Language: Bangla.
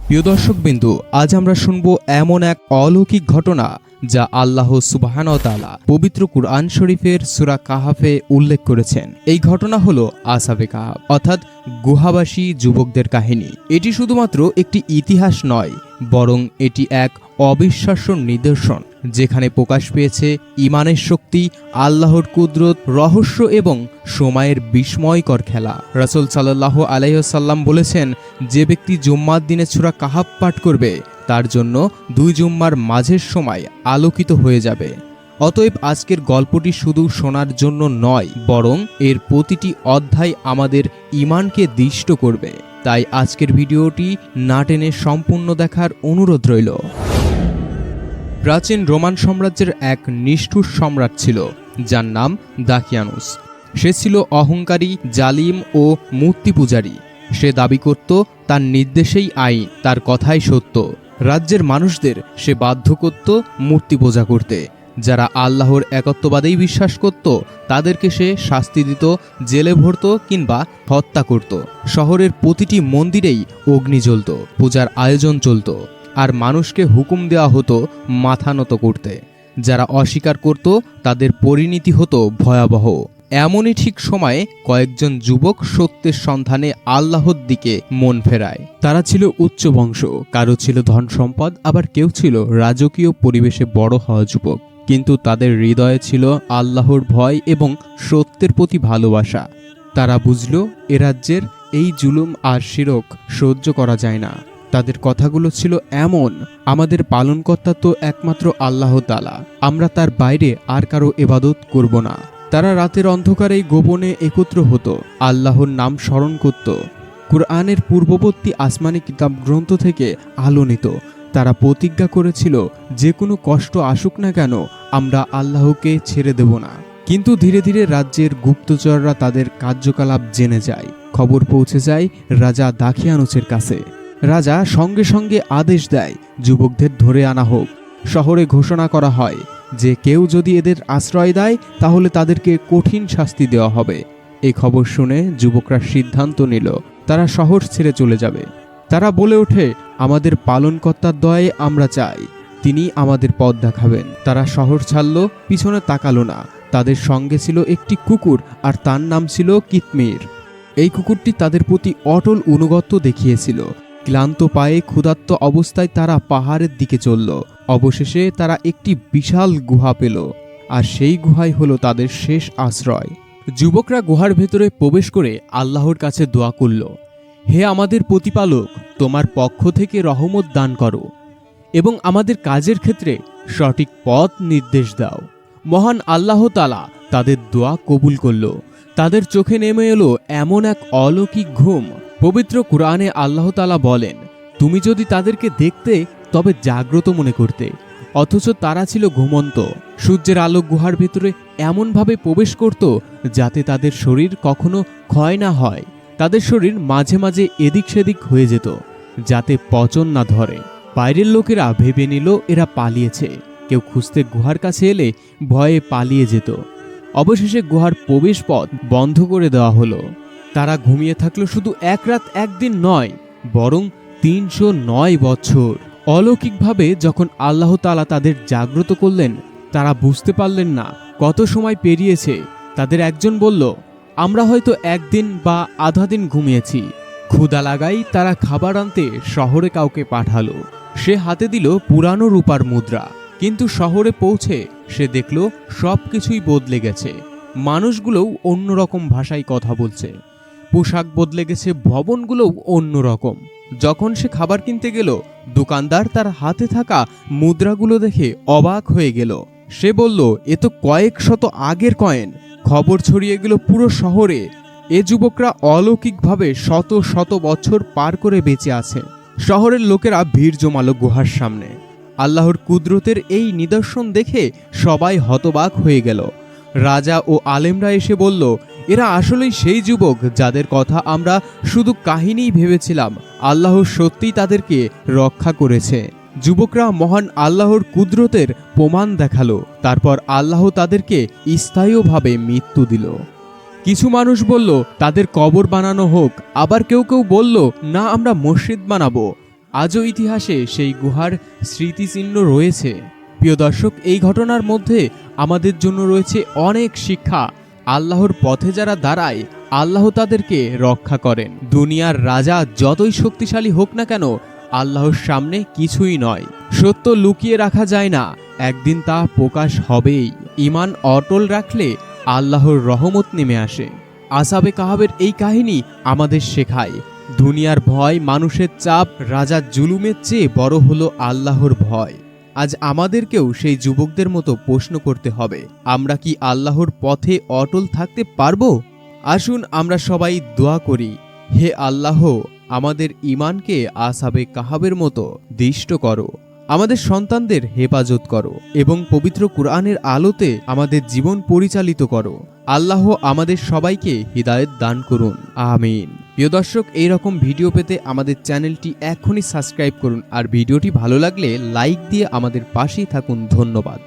প্রিয় দর্শকবিন্দু, আজ আমরা শুনব এমন এক অলৌকিক ঘটনা যা আল্লাহ সুবহানাহু ওয়া তাআলা পবিত্র কুরআন শরীফের সূরা কাহাফে উল্লেখ করেছেন। এই ঘটনা হলো আসহাবে কাহাফ অর্থাৎ গুহাবাসী যুবকদের কাহিনী। এটি শুধুমাত্র একটি ইতিহাস নয়, বরং এটি এক অবিশ্বাস্য নিদর্শন যেখানে প্রকাশ পেয়েছে ঈমানের শক্তি, আল্লাহর কুদরত, রহস্য এবং সময়ের বিস্ময়কর খেলা। রাসূল সাল্লাল্লাহু আলাইহি ওয়াসাল্লাম বলেছেন, যে ব্যক্তি জুম্মার দিনে সূরা কাহাফ পাঠ করবে তার জন্য 2 জুম্মার মাঝের সময় আলোকিত হয়ে যাবে। অতএব আজকের গল্পটি শুধু শোনার জন্য নয়, বরং এর প্রতিটি অধ্যায় আমাদের ঈমানকে দৃষ্ট করবে। তাই আজকের ভিডিওটি না টেনে সম্পূর্ণ দেখার অনুরোধ রইল। প্রাচীন রোমান সাম্রাজ্যের এক নিষ্ঠুর সম্রাট ছিল যার নাম দাকিয়ানুস। সে ছিল অহংকারী, জালিম ও মূর্তি পূজারী। সে দাবি করত তার নির্দেশেই আইন, তার কথাই সত্য। রাজ্যের মানুষদের সে বাধ্য করত মূর্তি পূজা করতে। যারা আল্লাহর একত্ববাদেই বিশ্বাস করত তাদেরকে সে শাস্তি দিত, জেলে ভরত কিংবা হত্যা করত। শহরের প্রতিটি মন্দিরেই অগ্নি জ্বলত, পূজার আয়োজন চলত, আর মানুষকে হুকুম দেওয়া হতো মাথা নত করতে। যারা অস্বীকার করত তাদের পরিণতি হতো ভয়াবহ। এমনই ঠিক সময়ে কয়েকজন যুবক সত্যের সন্ধানে আল্লাহর দিকে মন ফেরায়। তারা ছিল উচ্চ বংশ, কারো ছিল ধন সম্পদ, আবার কেউ ছিল রাজকীয় পরিবেশে বড় হওয়া যুবক। কিন্তু তাদের হৃদয়ে ছিল আল্লাহর ভয় এবং সত্যের প্রতি ভালোবাসা। তারা বুঝল এ রাজ্যের এই জুলুম আর শিরক সহ্য করা যায় না। তাদের কথাগুলো ছিল এমন, আমাদের পালনকর্তা তো একমাত্র আল্লাহ তাআলা, আমরা তার বাইরে আর কারো ইবাদত করব না। তারা রাতের অন্ধকারেই গোপনে একত্র হতো, আল্লাহর নাম স্মরণ করত, কুরআনের পূর্ববর্তী আসমানি কিতাব গ্রন্থ থেকে আলো নিত। তারা প্রতিজ্ঞা করেছিল, যে কোনো কষ্ট আসুক না কেন আমরা আল্লাহকে ছেড়ে দেব না। কিন্তু ধীরে ধীরে রাজ্যের গুপ্তচররা তাদের কার্যকলাপ জেনে যায়। খবর পৌঁছে যায় রাজা দাকিয়ানুসের কাছে। রাজা সঙ্গে সঙ্গে আদেশ দেয় যুবকদের ধরে আনা হোক। শহরে ঘোষণা করা হয় যে কেউ যদি এদের আশ্রয় দেয় তাহলে তাদেরকে কঠিন শাস্তি দেওয়া হবে। এই খবর শুনে যুবকরা সিদ্ধান্ত নিল তারা শহর ছেড়ে চলে যাবে। তারা বলে ওঠে, আমাদের পালনকর্তার দয়ায় আমরা চাই, তিনি আমাদের পথ দেখাবেন। তারা শহর ছাড়ল, পিছনে তাকালো না। তাদের সঙ্গে ছিল একটি কুকুর, আর তার নাম ছিল কিতমির। এই কুকুরটি তাদের প্রতি অটল অনুগত্য দেখিয়েছিল। ক্লান্ত পায়ে ক্ষুধার্ত অবস্থায় তারা পাহাড়ের দিকে চলল। অবশেষে তারা একটি বিশাল গুহা পেল, আর সেই গুহাই হলো তাদের শেষ আশ্রয়। যুবকরা গুহার ভেতরে প্রবেশ করে আল্লাহর কাছে দোয়া করল, হে আমাদের প্রতিপালক, তোমার পক্ষ থেকে রহমত দান করো এবং আমাদের কাজের ক্ষেত্রে সঠিক পথ নির্দেশ দাও। মহান আল্লাহ তাআলা তাদের দোয়া কবুল করল। তাদের চোখে নেমে এলো এমন এক অলৌকিক ঘুম। পবিত্র কুরআনে আল্লাহ তাআলা বলেন, তুমি যদি তাদেরকে দেখতে তবে জাগ্রত মনে করতে, অথচ তারা ছিল ঘুমন্ত। সূর্যের আলো গুহার ভেতরে এমনভাবে প্রবেশ করত যাতে তাদের শরীর কখনো ক্ষয় না হয়। তাদের শরীর মাঝে মাঝে এদিক সেদিক হয়ে যেত যাতে পচন না ধরে। বাইরের লোকেরা ভেবে নিল এরা পালিয়েছে। কেউ খুঁজতে গুহার কাছে এলে ভয়ে পালিয়ে যেত। অবশেষে গুহার প্রবেশ পথ বন্ধ করে দেওয়া হলো। তারা ঘুমিয়ে থাকলো শুধু 1 রাত 1 দিন নয়, বরং 309 বছর। অলৌকিকভাবে যখন আল্লাহ তাআলা তাদের জাগ্রত করলেন, তারা বুঝতে পারলেন না কত সময় পেরিয়েছে। তাদের একজন বলল, আমরা হয়তো 1 দিন বা আধা দিন ঘুমিয়েছি। ক্ষুধা লাগাই তারা খাবার আনতে শহরে কাউকে পাঠালো। সে হাতে দিল পুরানো রূপার মুদ্রা, কিন্তু শহরে পৌঁছে সে দেখল সবকিছুই বদলে গেছে। মানুষগুলোও অন্যরকম ভাষায় কথা বলছে, পোশাক বদলে গেছে, ভবনগুলোও অন্যরকম। যখন সে খাবার কিনতে গেল, দোকানদার তার হাতে থাকা মুদ্রাগুলো দেখে অবাক হয়ে গেল। সে বলল, এ তো কয়েক শত আগের কয়েন। খবর ছড়িয়ে গেল পুরো শহরে। এ যুবকরা অলৌকিকভাবে শত শত বছর পার করে বেঁচে আছে। শহরের লোকেরা ভিড় জমালো গুহার সামনে। আল্লাহর কুদরতের এই নিদর্শন দেখে সবাই হতবাক হয়ে গেল। রাজা ও আলেমরা এসে বলল, এরা আসলেই সেই যুবক যাদের কথা আমরা শুধু কাহিনীই ভেবেছিলাম। আল্লাহ সত্যিই তাদেরকে রক্ষা করেছে। যুবকরা মহান আল্লাহর কুদরতের প্রমাণ দেখালো। তারপর আল্লাহ তাদেরকে স্থায়ীভাবে মৃত্যু দিল। কিছু মানুষ বলল তাদের কবর বানানো হোক, আবার কেউ কেউ বলল না, আমরা মসজিদ বানাবো। আজও ইতিহাসে সেই গুহার স্মৃতিচিহ্ন রয়েছে। প্রিয় দর্শক, এই ঘটনার মধ্যে আমাদের জন্য রয়েছে অনেক শিক্ষা। আল্লাহর পথে যারা দাঁড়ায়, আল্লাহ তাদেরকে রক্ষা করেন। দুনিয়ার রাজা যতই শক্তিশালী হোক না কেন, আল্লাহর সামনে কিছুই নয়। সত্য লুকিয়ে রাখা যায় না, একদিন তা প্রকাশ হবেই। ঈমান অটল রাখলে আল্লাহর রহমত নেমে আসে। আসহাবে কাহাবের এই কাহিনী আমাদের শেখায়, দুনিয়ার ভয়, মানুষের চাপ, রাজার জুলুমের চেয়ে বড় হলো আল্লাহর ভয়। আজ আমাদেরকেও সেই যুবকদের মতো প্রশ্ন করতে হবে, আমরা কি আল্লাহর পথে অটল থাকতে পারবো? আসুন আমরা সবাই দোয়া করি, হে আল্লাহ, আমাদের ঈমানকে আসহাবে কাহাবের মতো দৃঢ় করো, আমাদের সন্তানদের হেফাজত করো এবং পবিত্র কুরআনের আলোতে আমাদের জীবন পরিচালিত করো। আল্লাহ আমাদের সবাইকে হিদায়াত দান করুন, আমিন। প্রিয় দর্শক, এইরকম ভিডিও পেতে আমাদের চ্যানেলটি এখনই সাবস্ক্রাইব করুন আর ভিডিওটি ভালো লাগলে লাইক দিয়ে আমাদের পাশেই থাকুন। ধন্যবাদ।